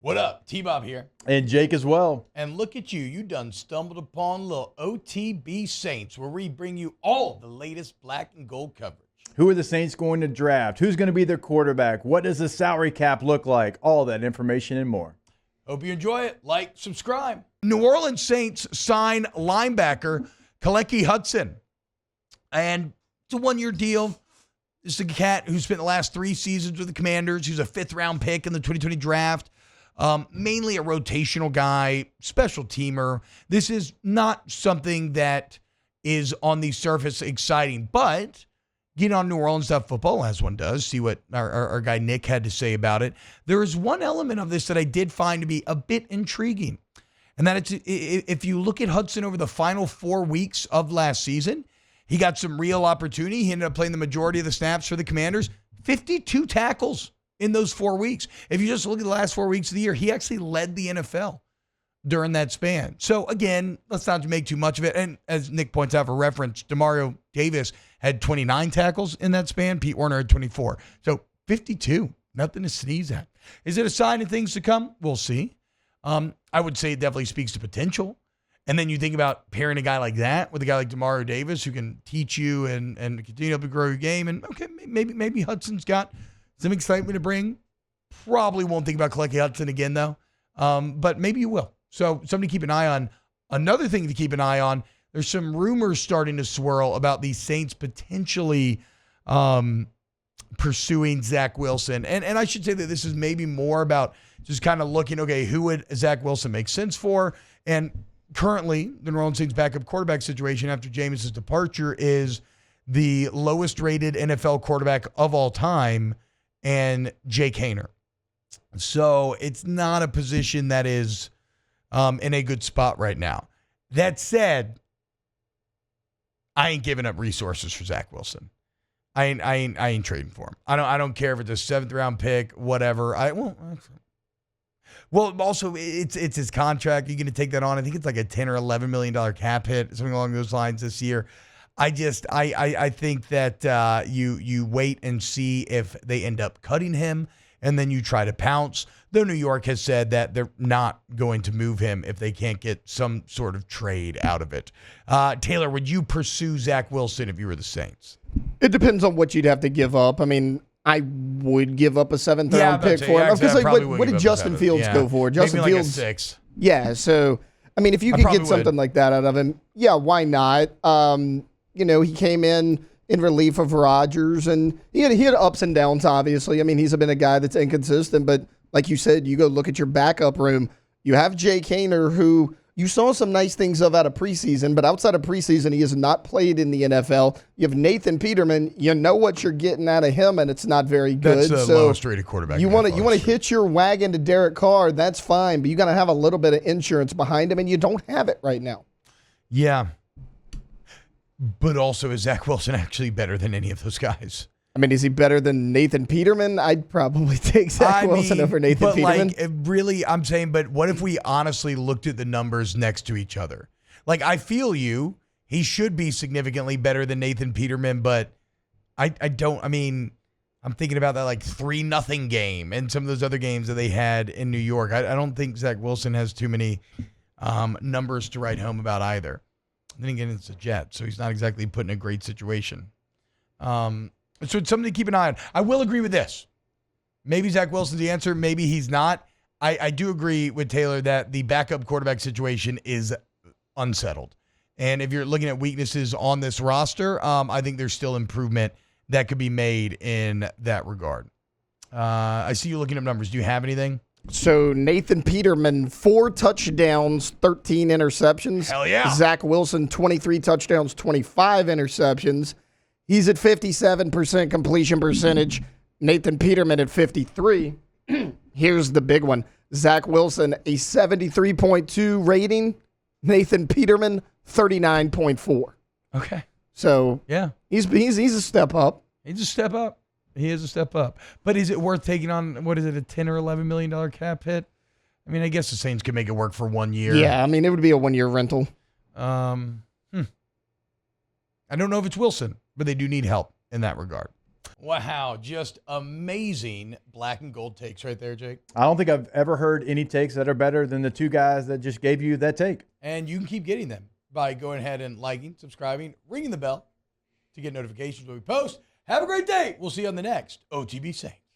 What up? T-Bob here. And Jake as well. And look at you. You done stumbled upon little OTB Saints, where we bring you all the latest black and gold coverage. Who are the Saints going to draft? Who's going to be their quarterback? What does the salary cap look like? All that information and more. Hope you enjoy it. Like, subscribe. New Orleans Saints sign linebacker Khaleke Hudson. And it's a one-year deal. This is a cat who spent the last 3 seasons with the Commanders. He's a 5th-round pick in the 2020 draft. Mainly a rotational guy, special teamer. This is not something that is on the surface exciting, but get on New Orleans.football, as one does, see what our guy Nick had to say about it. There is one element of this that I did find to be a bit intriguing, and that it's, if you look at Hudson over the final 4 weeks of last season, he got some real opportunity. He ended up playing the majority of the snaps for the Commanders, 52 tackles in those 4 weeks. If you just look at the last 4 weeks of the year, he actually led the NFL during that span. So again, let's not make too much of it. And as Nick points out for reference, Demario Davis had 29 tackles in that span. Pete Werner had 24. So 52, nothing to sneeze at. Is it a sign of things to come? We'll see. I would say it definitely speaks to potential. And then you think about pairing a guy like that with a guy like Demario Davis who can teach you and continue to grow your game. And okay, maybe Hudson's got some excitement to bring. Probably won't think about Khaleke Hudson again, though. But maybe you will. So something to keep an eye on. Another thing to keep an eye on, there's some rumors starting to swirl about the Saints potentially pursuing Zach Wilson. And I should say that this is maybe more about just kind of looking, okay, who would Zach Wilson make sense for? And currently, the New Orleans Saints backup quarterback situation after Jameis's departure is the lowest rated NFL quarterback of all time, and Jake Haener. So it's not a position that is in a good spot right now. That said, I ain't giving up resources for Zach Wilson. I ain't trading for him. I don't care if it's a 7th-round pick, whatever. Well, also it's his contract. You're going to take that on. I think it's like a $10 or $11 million cap hit, something along those lines this year. I think that you wait and see if they end up cutting him, and then you try to pounce. Though New York has said that they're not going to move him if they can't get some sort of trade out of it. Taylor, would you pursue Zach Wilson if you were the Saints? It depends on what you'd have to give up. I mean, I would give up a 7th-round pick for him. Because what did Justin Fields go for? Justin Maybe like Fields, a 6. Yeah, so I mean, if you could get something like that out of him, yeah, why not? He came in relief of Rodgers, and he had ups and downs, obviously. I mean, he's been a guy that's inconsistent, but like you said, you go look at your backup room. You have Jake Haener, who you saw some nice things of out of preseason, but outside of preseason, he has not played in the NFL. You have Nathan Peterman. You know what you're getting out of him, and it's not very good. That's the lowest rated quarterback. You want to hitch your wagon to Derek Carr, that's fine, but you got to have a little bit of insurance behind him, and you don't have it right now. Yeah. But also, is Zach Wilson actually better than any of those guys? I mean, is he better than Nathan Peterman? I'd probably take Zach Wilson over Nathan Peterman. Really, I'm saying, but what if we honestly looked at the numbers next to each other? Like, I feel you. He should be significantly better than Nathan Peterman, but I don't. I mean, I'm thinking about that like 3-0 game and some of those other games that they had in New York. I don't think Zach Wilson has too many numbers to write home about either. Then again, it's a Jet, so he's not exactly put in a great situation. So it's something to keep an eye on. I will agree with this. Maybe Zach Wilson's the answer. Maybe he's not. I do agree with Taylor that the backup quarterback situation is unsettled. And if you're looking at weaknesses on this roster, I think there's still improvement that could be made in that regard. I see you looking up numbers. Do you have anything? So Nathan Peterman, 4 touchdowns, 13 interceptions. Hell yeah. Zach Wilson, 23 touchdowns, 25 interceptions. He's at 57% completion percentage. Nathan Peterman at 53. Here's the big one. Zach Wilson, a 73.2 rating. Nathan Peterman, 39.4. Okay. So yeah, he's a step up. He's a step up. He is a step up. But is it worth taking on, what is it, a $10 or $11 million cap hit? I mean, I guess the Saints could make it work for 1 year. Yeah, I mean, it would be a 1-year rental. I don't know if it's Wilson, but they do need help in that regard. Wow, just amazing black and gold takes right there, Jake. I don't think I've ever heard any takes that are better than the two guys that just gave you that take. And you can keep getting them by going ahead and liking, subscribing, ringing the bell to get notifications when we post. Have a great day. We'll see you on the next OTB Saints.